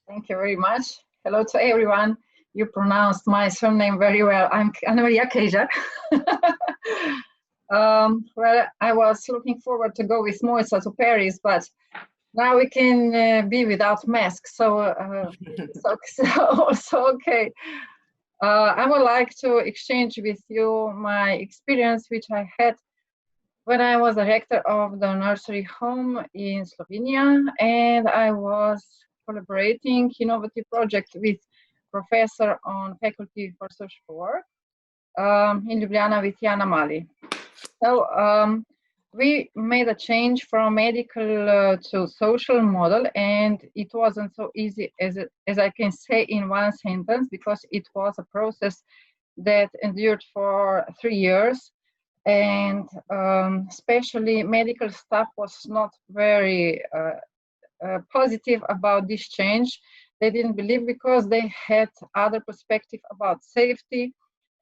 Thank you very much. Hello to everyone. You pronounced my surname very well. I'm Anamarija Kejžar. Well, I was looking forward to go with Moisa to Paris, but now we can be without masks. So okay. I would like to exchange with you my experience, which I had when I was director of the nursery home in Slovenia, and I was collaborating innovative project with professor on faculty for social work in Ljubljana with Jana Mali. So we made a change from medical to social model, and it wasn't so easy as I can say in one sentence, because it was a process that endured for 3 years. And especially medical staff was not very positive about this change. They didn't believe because they had other perspective about safety,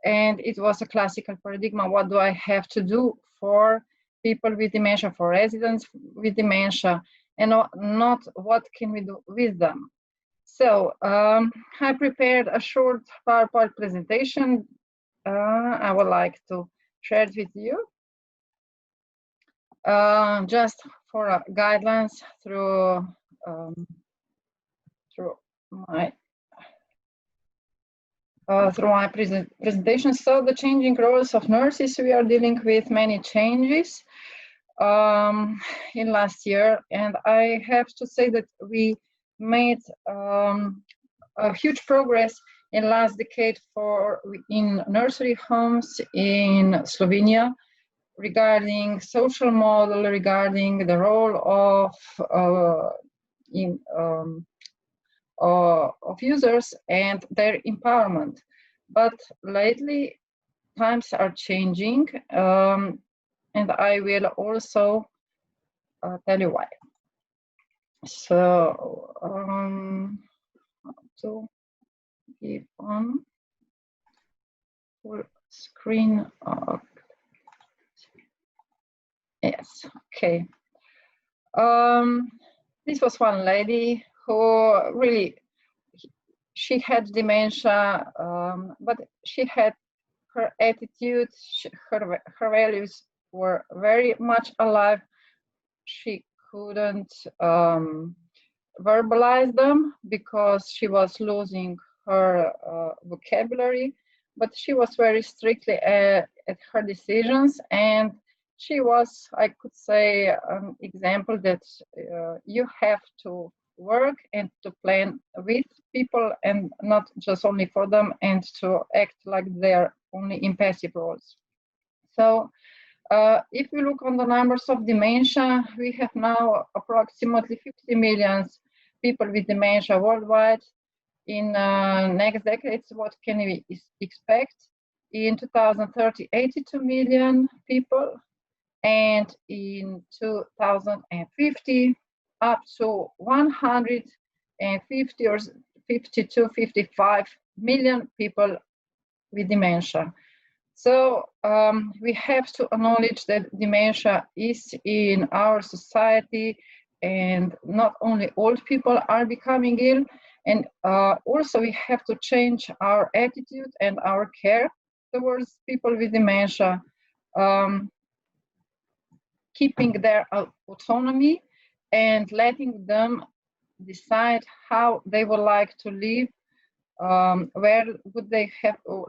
and it was a classical paradigm. What do I have to do for people with dementia, for residents with dementia, and not what can we do with them? So I prepared a short PowerPoint presentation. I would like to share it with you, just for guidelines through my presentation. So the changing roles of nurses, we are dealing with many changes in last year, and I have to say that we made a huge progress in last decade in nursery homes in Slovenia, regarding social model, regarding the role of users and their empowerment. But lately, times are changing, and I will also tell you why. So, to give on full screen. Yes, okay. This was one lady who really, she had dementia, but she had her attitude, her values were very much alive. She couldn't verbalize them because she was losing her vocabulary, but she was very strictly at her decisions, and she was, I could say, an example that you have to work and to plan with people and not just only for them, and to act like they're only in passive roles. So if we look on the numbers of dementia, we have now approximately 50 million people with dementia worldwide. In next decades, what can we expect? In 2030, 82 million people, and in 2050, up to 150 or 52, 55 million people with dementia. So we have to acknowledge that dementia is in our society, and not only old people are becoming ill, and also we have to change our attitude and our care towards people with dementia, keeping their autonomy and letting them decide how they would like to live, where would they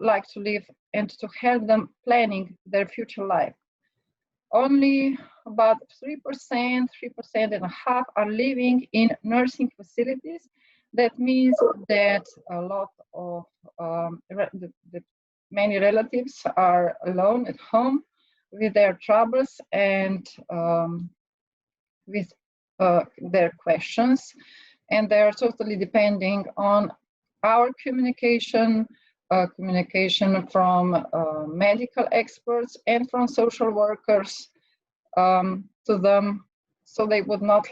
like to live, and to help them planning their future life. Only about 3%, 3.5% are living in nursing facilities. That means that a lot of many relatives are alone at home with their troubles and with their questions, and they are totally depending on our communication, communication from medical experts and from social workers to them, so they would not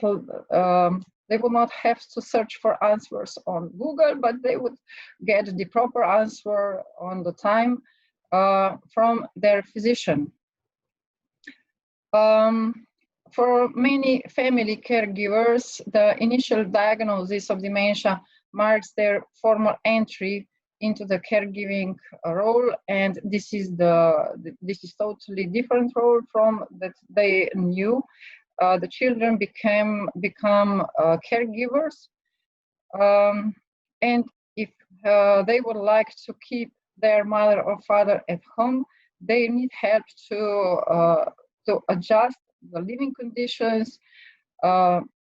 have to search for answers on Google, but they would get the proper answer on the time from their physician. For many family caregivers, the initial diagnosis of dementia marks their formal entry into the caregiving role, and this is totally different role from that they knew. The children become caregivers, and if they would like to keep their mother or father at home, they need help to adjust the living conditions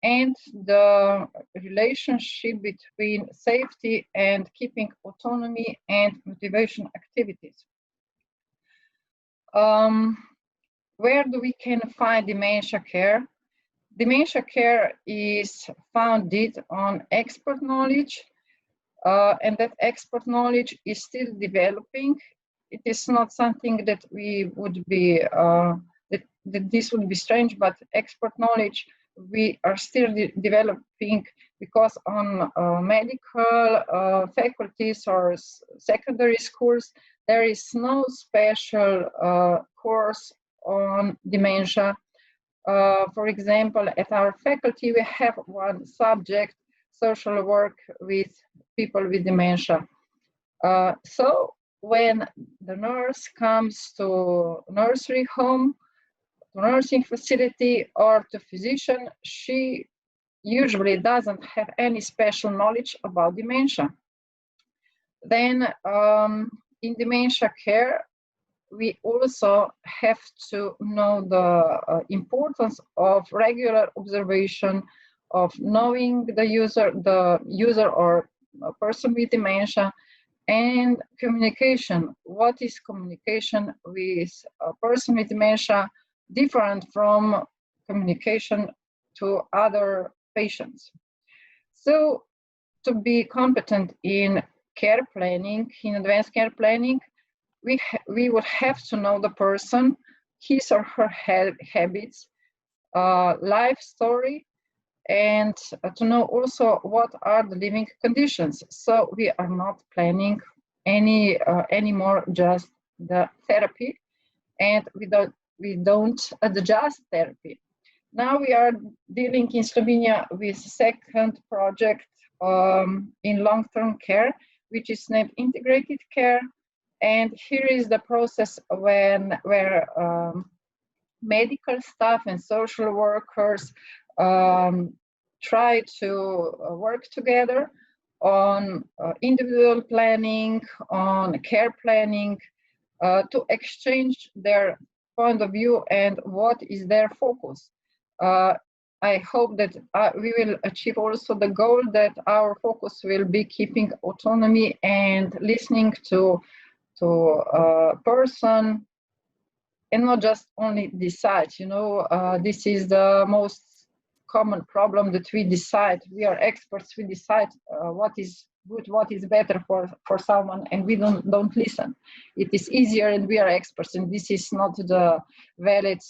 and the relationship between safety and keeping autonomy and motivation activities. Where do we can find dementia care? Dementia care is founded on expert knowledge, and that expert knowledge is still developing. It is not something that we would be, that this would be strange, but expert knowledge we are still developing, because on medical faculties or secondary schools, there is no special course on dementia. For example, at our faculty, we have one subject, social work with people with dementia. So when the nurse comes to nursery home, to nursing facility, or to physician, she usually doesn't have any special knowledge about dementia. Then in dementia care, we also have to know the importance of regular observation, of knowing the user or a person with dementia, and communication. What is communication with a person with dementia different from communication to other patients? So to be competent in care planning, in advanced care planning, we would have to know the person, his or her habits, life story, and to know also what are the living conditions. So we are not planning anymore just the therapy, and we don't adjust therapy. Now we are dealing in Slovenia with second project in long-term care, which is named integrated care. And here is the process where medical staff and social workers try to work together on individual planning, on care planning, to exchange their point of view and what is their focus. I hope that we will achieve also the goal that our focus will be keeping autonomy and listening to person, and not just only decide. This is the most common problem, that we decide. We are experts. We decide what is good, what is better for someone, and we don't listen. It is easier, and we are experts, and this is not the valid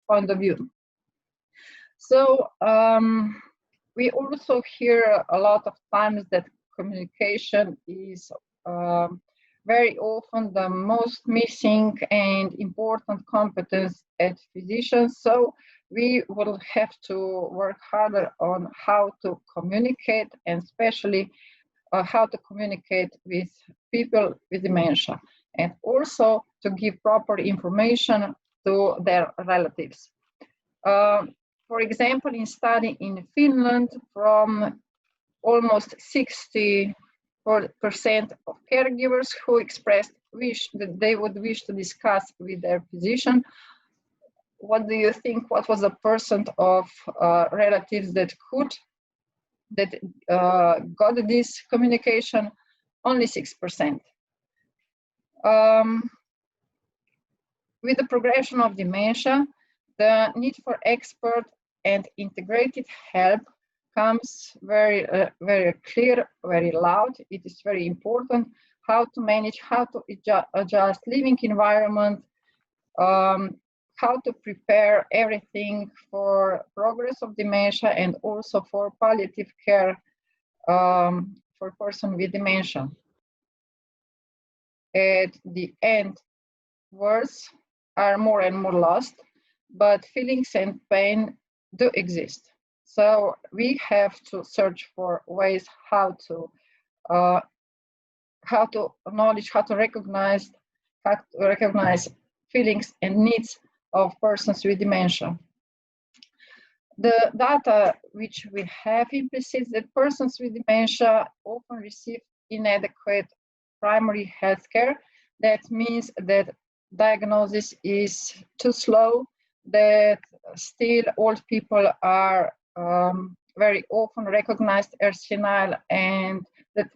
point of view. So we also hear a lot of times that communication is very often the most missing and important competence at physicians. So we will have to work harder on how to communicate, and especially how to communicate with people with dementia, and also to give proper information to their relatives. For example, in study in Finland, from almost 60% of caregivers who expressed that they would wish to discuss with their physician. What do you think? What was the percent of relatives that got this communication? Only 6%. With the progression of dementia, the need for expert and integrated help comes very clear, very loud. It is very important how to manage, how to adjust living environment, how to prepare everything for progress of dementia, and also for palliative care for person with dementia. At the end, words are more and more lost, but feelings and pain do exist. So we have to search for ways how to recognize feelings and needs of persons with dementia. The data which we have implicit that persons with dementia often receive inadequate primary health care. That means that diagnosis is too slow, that still old people are very often recognized as senile, and that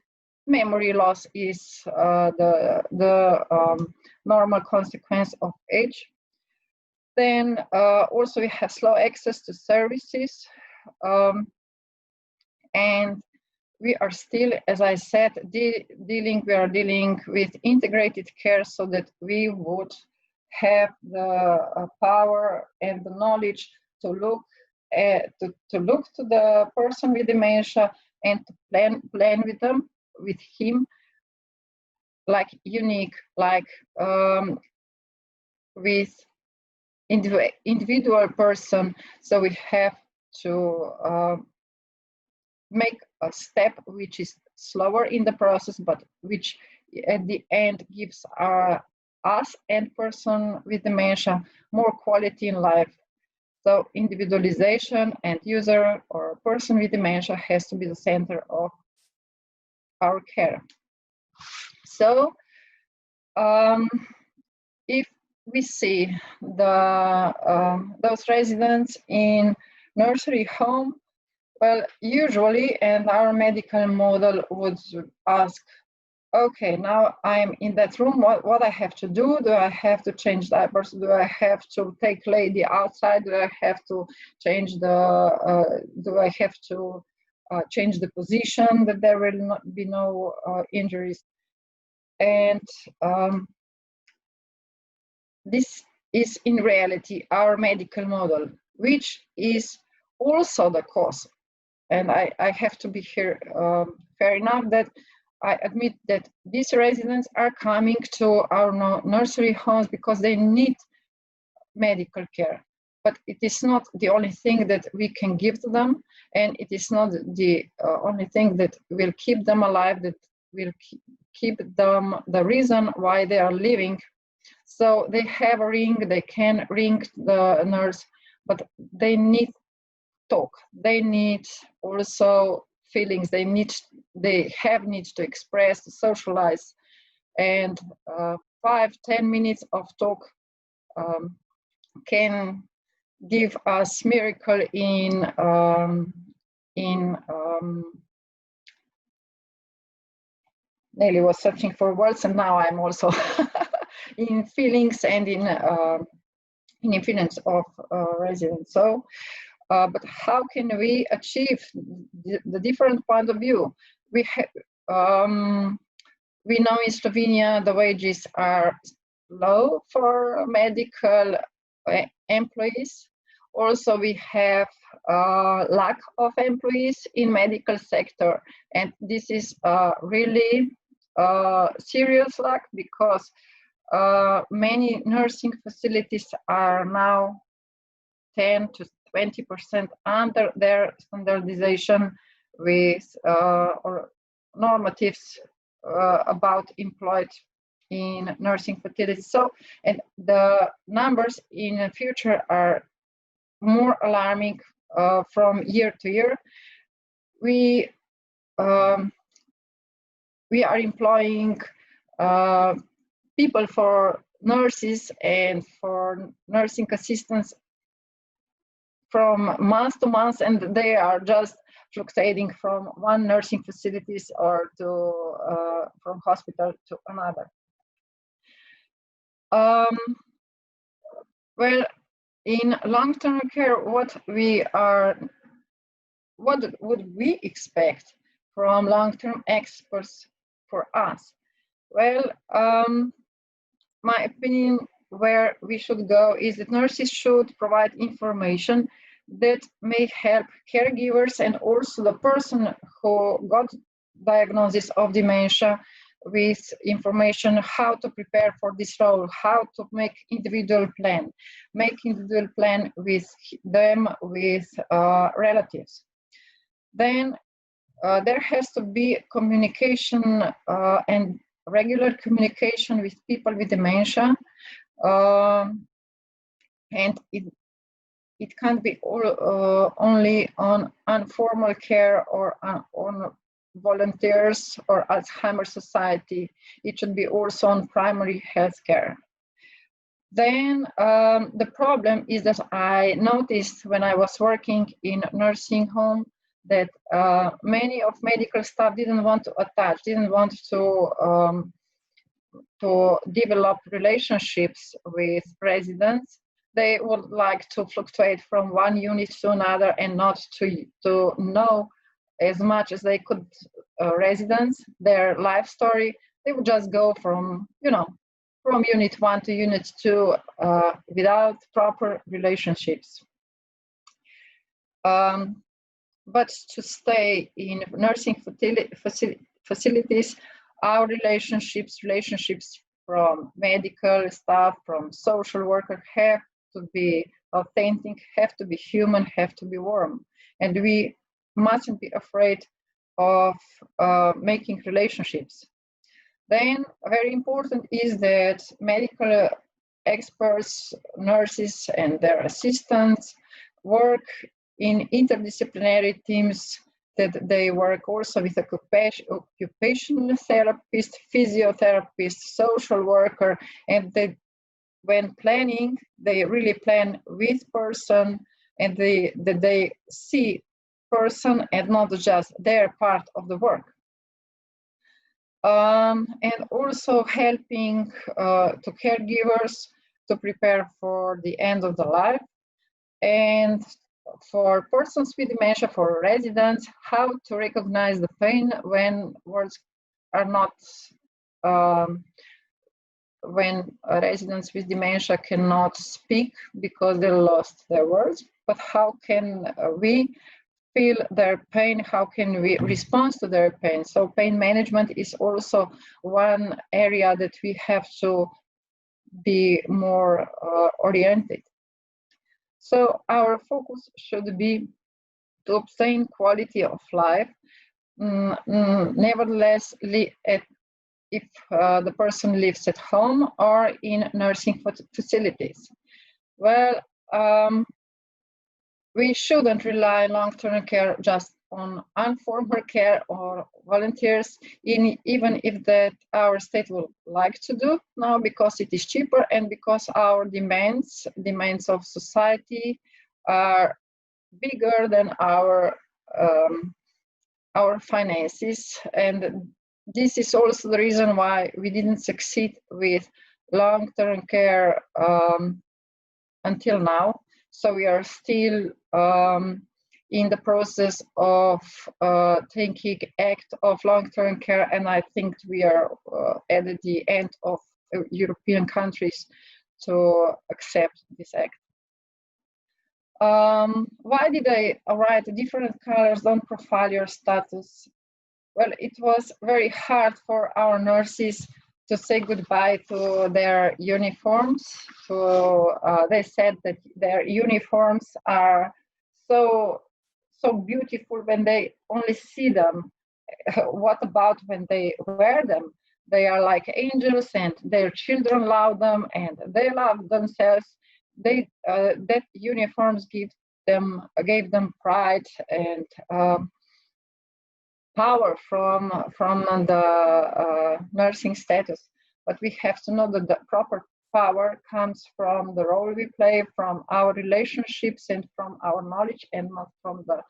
memory loss is the normal consequence of age. Then also we have slow access to services, and we are still, as I said, dealing with integrated care, so that we would have the power and the knowledge to look to the person with dementia and to plan with him, like unique, like with individual person. So we have to make a step which is slower in the process, but which at the end gives us and person with dementia more quality in life. So individualization and user or person with dementia has to be the center of our care. So if we see those residents in nursery home, well, usually, and our medical model would ask, okay, now I'm in that room, what I have to do? Do I have to change diapers? Do I have to take lady outside? Do I have to change do I have to change the position, that there will not be no injuries? And this is in reality our medical model, which is also the cause. And I have to be here fair enough that I admit that these residents are coming to our nursery homes because they need medical care. But it is not the only thing that we can give to them, and it is not the only thing that will keep them alive, that will keep them the reason why they are living. So they have a ring, they can ring the nurse, but they need talk. They need also feelings. They have needs to express, to socialize, and 5-10 minutes of talk can give us miracle in Nelly was searching for words, and now I'm also in feelings and in feelings of residents. So. But how can we achieve the different point of view? We know in Slovenia the wages are low for medical employees. Also, we have lack of employees in medical sector, and this is really serious lack, because many nursing facilities are now 10 to 20% under their standardization with or normatives about employed in nursing facilities. So, and the numbers in the future are more alarming from year to year. We are employing people for nurses and for nursing assistants from month to month, and they are just fluctuating from one nursing facilities or to from hospital to another. Well, in long-term care, what would we expect from long-term experts for us? Well, my opinion, where we should go is that nurses should provide information that may help caregivers and also the person who got diagnosis of dementia with information how to prepare for this role, how to make individual plan with them, with relatives. Then there has to be communication and regular communication with people with dementia, and it can't be only on informal care or on volunteers or Alzheimer's Society. It should be also on primary health care. Then the problem is that I noticed when I was working in nursing home that many of medical staff didn't want to attach, didn't want to develop relationships with residents. They would like to fluctuate from one unit to another and not to know as much as they could residents, their life story. They would just go from, from unit 1 to unit 2 without proper relationships. But to stay in nursing facilities, our relationships from medical staff, from social worker have to be authentic, have to be human, have to be warm. And we mustn't be afraid of making relationships. Then very important is that medical experts, nurses and their assistants work in interdisciplinary teams, that they work also with occupational therapist, physiotherapist, social worker, and that when planning, they really plan with person, and they see person and not just their part of the work. And also helping to caregivers to prepare for the end of the life, and for persons with dementia, for residents, how to recognize the pain when words are not, when residents with dementia cannot speak because they lost their words, but how can we feel their pain, how can we respond to their pain? So pain management is also one area that we have to be more oriented. So our focus should be to obtain quality of life. Nevertheless, if the person lives at home or in nursing facilities. Well, we shouldn't rely on long-term care just on informal care or volunteers, even if that our state would like to do now, because it is cheaper and because our demands of society are bigger than our finances. And this is also the reason why we didn't succeed with long-term care until now. So we are still in the process of taking act of long-term care, and I think we are at the end of European countries to accept this act. Why did I write different colors? Don't profile your status. Well, it was very hard for our nurses to say goodbye to their uniforms. They said that their uniforms are so beautiful when they only see them. What about when they wear them? They are like angels, and their children love them, and they love themselves. That uniforms gave them pride and power from the nursing status. But we have to know that the proper power comes from the role we play, from our relationships, and from our knowledge, and not from the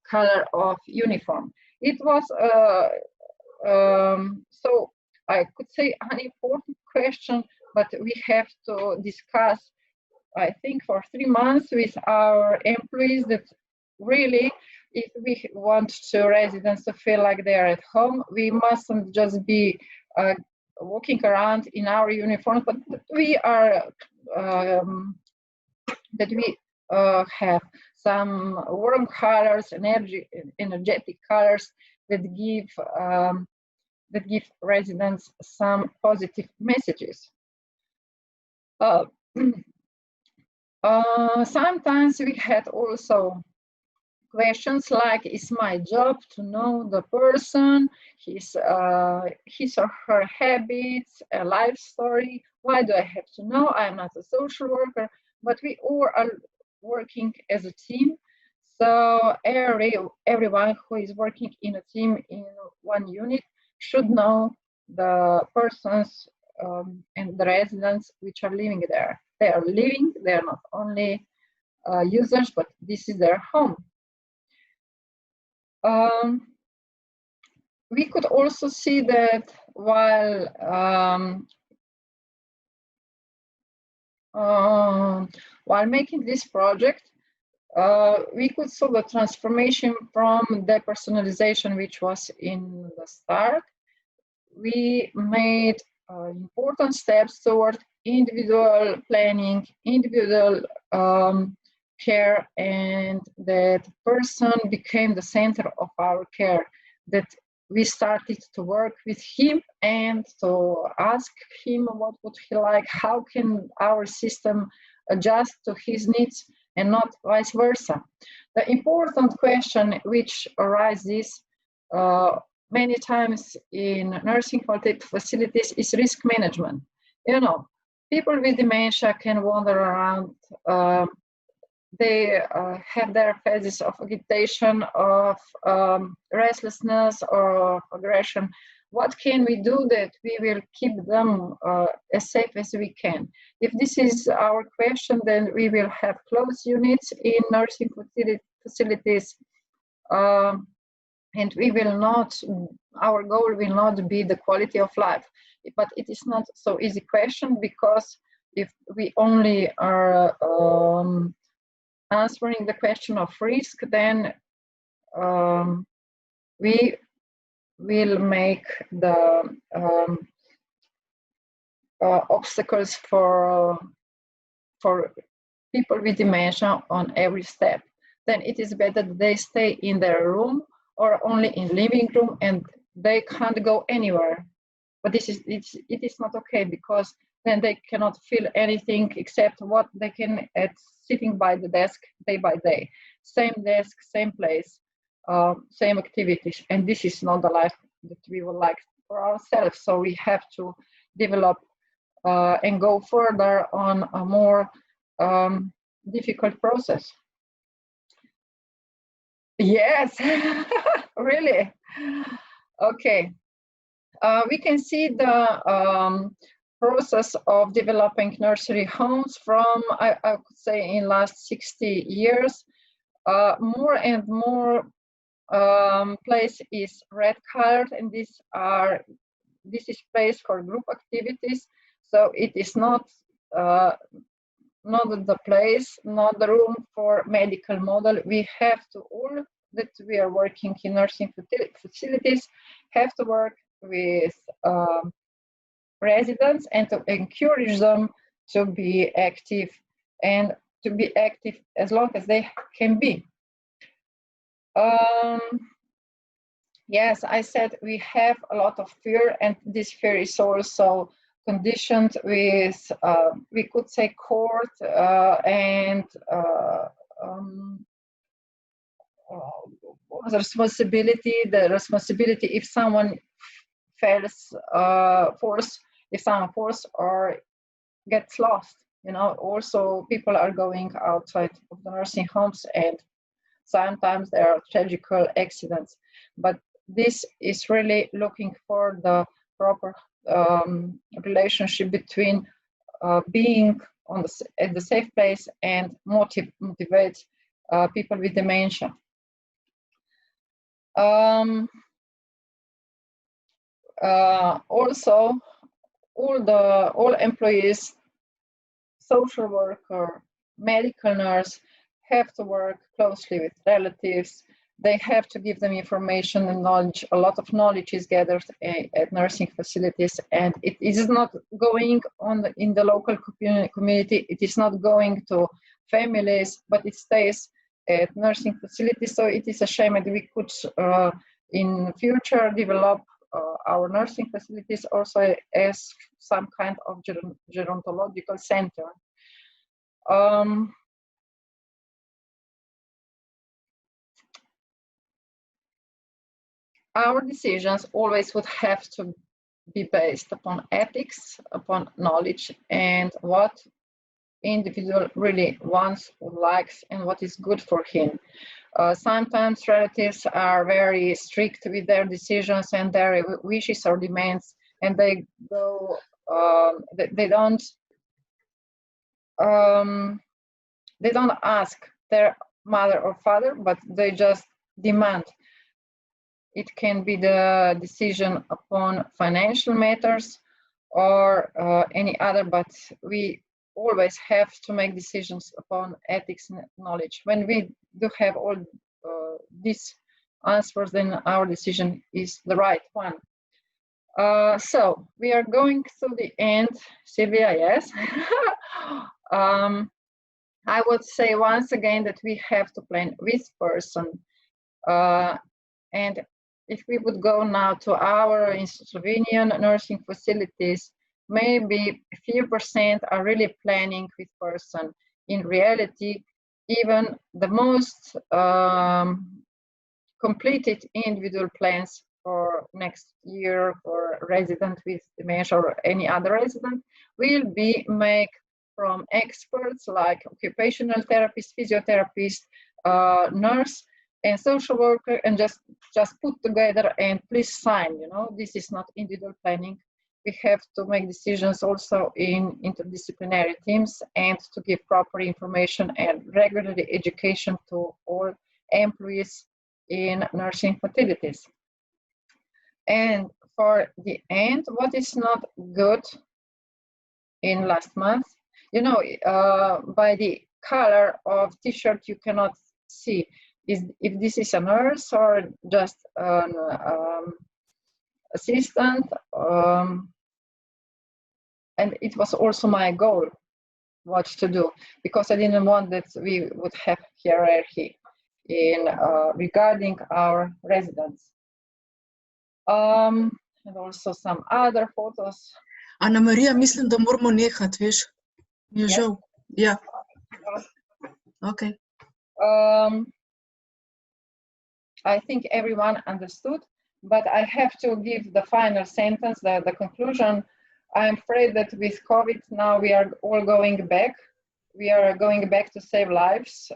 color of uniform. It was so I could say an important question, but we have to discuss, I think, for 3 months with our employees, that really, if we want residents to feel like they're at home, we mustn't just be walking around in our uniforms, but that we are have some warm colors, energetic colors that give that give residents some positive messages. Sometimes we had also questions like, is my job to know the person, his or her habits, a life story? Why do I have to know? I'm not a social worker, but we all are working as a team. So everyone who is working in a team in one unit should know the persons and the residents which are living there. They are living, they are not only users, but this is their home. We could also see that while making this project, we could see the transformation from depersonalization, which was in the start. We made important steps toward individual planning, individual care, and that person became the center of our care, that we started to work with him and to ask him what would he like, how can our system adjust to his needs and not vice versa. The important question which arises many times in nursing facilities is risk management. You know, people with dementia can wander around. They have their phases of agitation, of restlessness, or of aggression. What can we do that we will keep them as safe as we can? If this is our question, then we will have closed units in nursing facilities, and we will not, our goal will not be the quality of life. But it is not so easy question, because if we only are answering the question of risk, then we will make the obstacles for people with dementia on every step. Then it is better that they stay in their room or only in living room, and they can't go anywhere. But it is not okay, because then they cannot feel anything except what they can at sitting by the desk day by day. Same desk, same place, same activities. And this is not the life that we would like for ourselves. So we have to develop and go further on a more difficult process. Yes, really. Okay. We can see the process of developing nursery homes from, I could say, in last 60 years. More and more place is red colored, and this is place for group activities. So it is not the place, not the room for medical model. We have to, all that we are working in nursing facilities have to work with residents and to encourage them to be active, and to be active as long as they can be. Yes, I said we have a lot of fear, and this fear is also conditioned with, we could say, court and the responsibility if someone if someone falls or gets lost. You know, also people are going outside of the nursing homes, and sometimes there are tragical accidents. But this is really looking for the proper relationship between being at the safe place and motivate people with dementia. Also, all employees, social worker, medical nurse, have to work closely with relatives. They have to give them information and knowledge. A lot of knowledge is gathered at nursing facilities, and it is not going on in the local community. It is not going to families, but it stays at nursing facilities. So it is a shame that we could in future develop our nursing facilities also as some kind of gerontological center. Our decisions always would have to be based upon ethics, upon knowledge, and what individual really wants, likes, and what is good for him. Sometimes relatives are very strict with their decisions and their wishes or demands, and they go, they don't ask their mother or father, but they just demand. It can be the decision upon financial matters or any other, but we always have to make decisions upon ethics and knowledge. When we do have all these answers, then our decision is the right one. So we are going to the end. Sylvia, yes. I would say once again that we have to plan with person. And if we would go now to our Slovenian nursing facilities, maybe a few % are really planning with person. In reality, even the most completed individual plans for next year for resident with dementia or any other resident will be made from experts like occupational therapist, physiotherapist, nurse, and social worker, and just put together and please sign. You know, this is not individual planning. We have to make decisions also in interdisciplinary teams and to give proper information and regular education to all employees in nursing facilities. And for the end, what is not good in last month, you know, by the color of t-shirt you cannot see if this is a nurse or just an assistant. And it was also my goal what to do, because I didn't want that we would have hierarchy in regarding our residents. And also some other photos. Anamarija, mislim, da moramo nehati, veš. Mi je žal. Ja. Okay. I think everyone understood, but I have to give the final sentence, the conclusion. I'm afraid that with COVID now we are all going back. We are going back to save lives.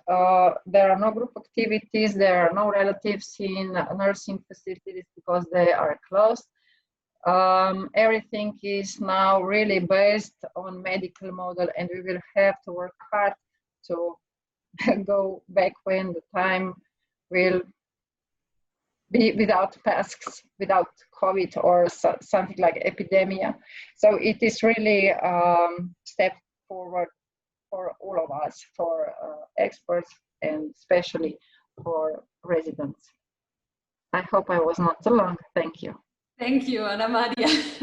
There are no group activities. There are no relatives in nursing facilities because they are closed. Everything is now really based on medical model, and we will have to work hard to go back when the time will be without masks, without COVID or something like epidemia. So it is really a step forward for all of us, for experts, and especially for residents. I hope I was not too long. Thank you. Thank you, Anamarija.